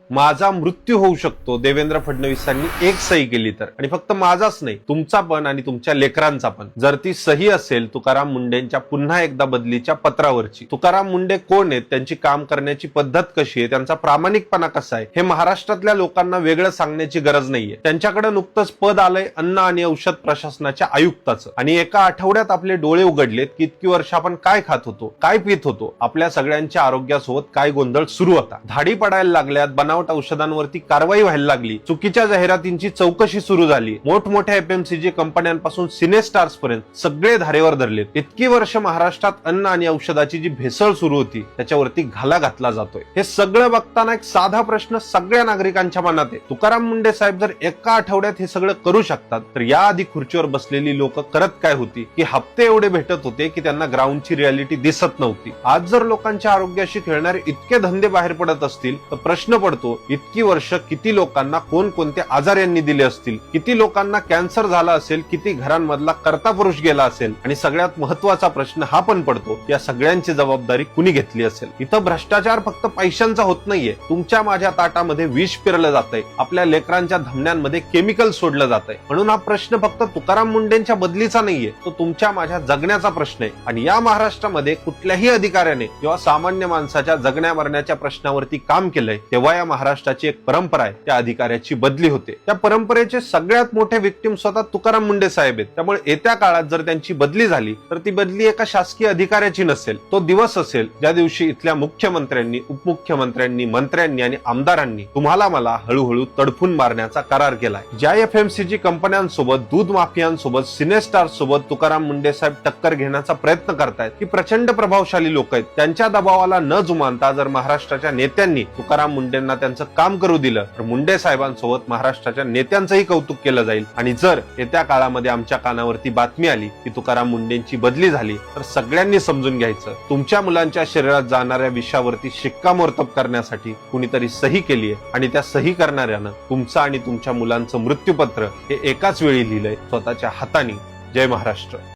माझा मृत्यू होऊ शकतो देवेंद्र फडणवीसांनी एक सही केली तर, आणि फक्त माझाच नाही तुमचा पण आणि तुमच्या लेकरांचा पण. जर ती सही असेल तुकाराम मुंडेंच्या पुन्हा एकदा बदलीच्या पत्रावरची. तुकाराम मुंडे कोण आहेत, त्यांची काम करण्याची पद्धत कशी आहे, त्यांचा प्रामाणिकपणा कसा आहे, हे महाराष्ट्रातल्या लोकांना वेगळं सांगण्याची गरज नाहीये. त्यांच्याकडे नुकतंच पद आलंय अन्न आणि औषध प्रशासनाच्या आयुक्ताचं, आणि एका आठवड्यात आपले डोळे उघडलेत की इतकी वर्ष आपण काय खात होतो, काय पित होतो, आपल्या सगळ्यांच्या आरोग्यासोबत काय गोंधळ सुरू होता. धाडी पडायला लागल्यात, बनावट औषधांवरती कारवाई व्हायला लागली, चुकीच्या जाहिरातींची चौकशी सुरू झाली, मोठमोठ्या FMCG कंपन्यांपासून सिनेस्टार्स पर्यंत सगळे धारेवर धरलेत. इतकी वर्ष महाराष्ट्रात अन्न आणि औषधाची जी भेसळ सुरू होती त्याच्यावरती घाला घातला जातोय. हे सगळं बघताना एक साधा प्रश्न सगळ्या नागरिकांच्या मनात आहे. तुकाराम मुंडे साहेब जर एका आठवड्यात हे सगळं करू शकतात तर याआधी खुर्चीवर बसलेली लोक करत काय होती की हप्ते एवढे भेटत होते की त्यांना ग्राउंडची रियालिटी दिसत नव्हती. आज जर लोकांच्या आरोग्याशी खेळणारे इतके धंदे बाहेर पडत असतील तर प्रश्न पडतो, इतकी वर्ष किती लोकांना कोणकोणते आजार यांनी दिले असतील, किती लोकांना कॅन्सर झाला असेल, किती घरांमधला कर्ता पुरुष गेला असेल, आणि सगळ्यात महत्वाचा प्रश्न हा पण पडतो, या सगळ्यांची जबाबदारी कुणी घेतली असेल. इथं भ्रष्टाचार फक्त पैशांचा होत नाहीये, तुमच्या माझ्या ताटामध्ये विष पेरलं जातंय, आपल्या लेकरांच्या धमन्यांमध्ये केमिकल सोडलं जातंय. म्हणून हा प्रश्न फक्त तुकाराम मुंडेंच्या बदलीचा नाहीये, तो तुमच्या माझ्या जगण्याचा प्रश्न आहे. आणि या महाराष्ट्रामध्ये कुठल्याही अधिकाऱ्याने जेव्हा सामान्य माणसाच्या जगण्या मरण्याच्या प्रश्नावरती काम केलंय तेव्हा या महाराष्ट्राची एक परंपरा आहे, त्या अधिकाऱ्याची बदली होते. त्या परंपरेचे सगळ्यात मोठे विक्टिम स्वतः तुकाराम मुंडे साहेब आहेत. त्यामुळे येत्या काळात जर त्यांची बदली झाली तर ती बदली एका शासकीय अधिकाऱ्याची नसेल, तो दिवस असेल ज्या दिवशी इथल्या मुख्यमंत्र्यांनी, उपमुख्यमंत्र्यांनी, मंत्र्यांनी आणि आमदारांनी तुम्हाला मला हळूहळू तडफून मारण्याचा करार केलाय. ज्या FMCG कंपन्यांसोबत, दूध माफियांसोबत, सिनेस्टार्स सोबत तुकाराम मुंडे साहेब टक्कर घेण्याचा प्रयत्न करतायत, ही प्रचंड प्रभावशाली लोक आहेत. त्यांच्या दबावाला न जुमानता जर महाराष्ट्राच्या नेत्यांनी तुकाराम मुंडेंना त्यांचं काम करू दिलं तर मुंडे साहेबांसोबत महाराष्ट्राच्या नेत्यांचंही कौतुक केलं जाईल. आणि जर येत्या काळामध्ये आमच्या कानावरती बातमी आली की तुकाराम मुंडेंची बदली झाली तर सगळ्यांनी समजून घ्यायचं, तुमच्या मुलांच्या शरीरात जाणाऱ्या विषावरती शिक्कामोर्तब करण्यासाठी कुणीतरी सही केली आहे, आणि त्या सही करणाऱ्यानं तुमचं आणि तुमच्या मुलांचं मृत्यूपत्र हे एकाच वेळी लिहिलंय स्वतःच्या हाताने. जय महाराष्ट्र.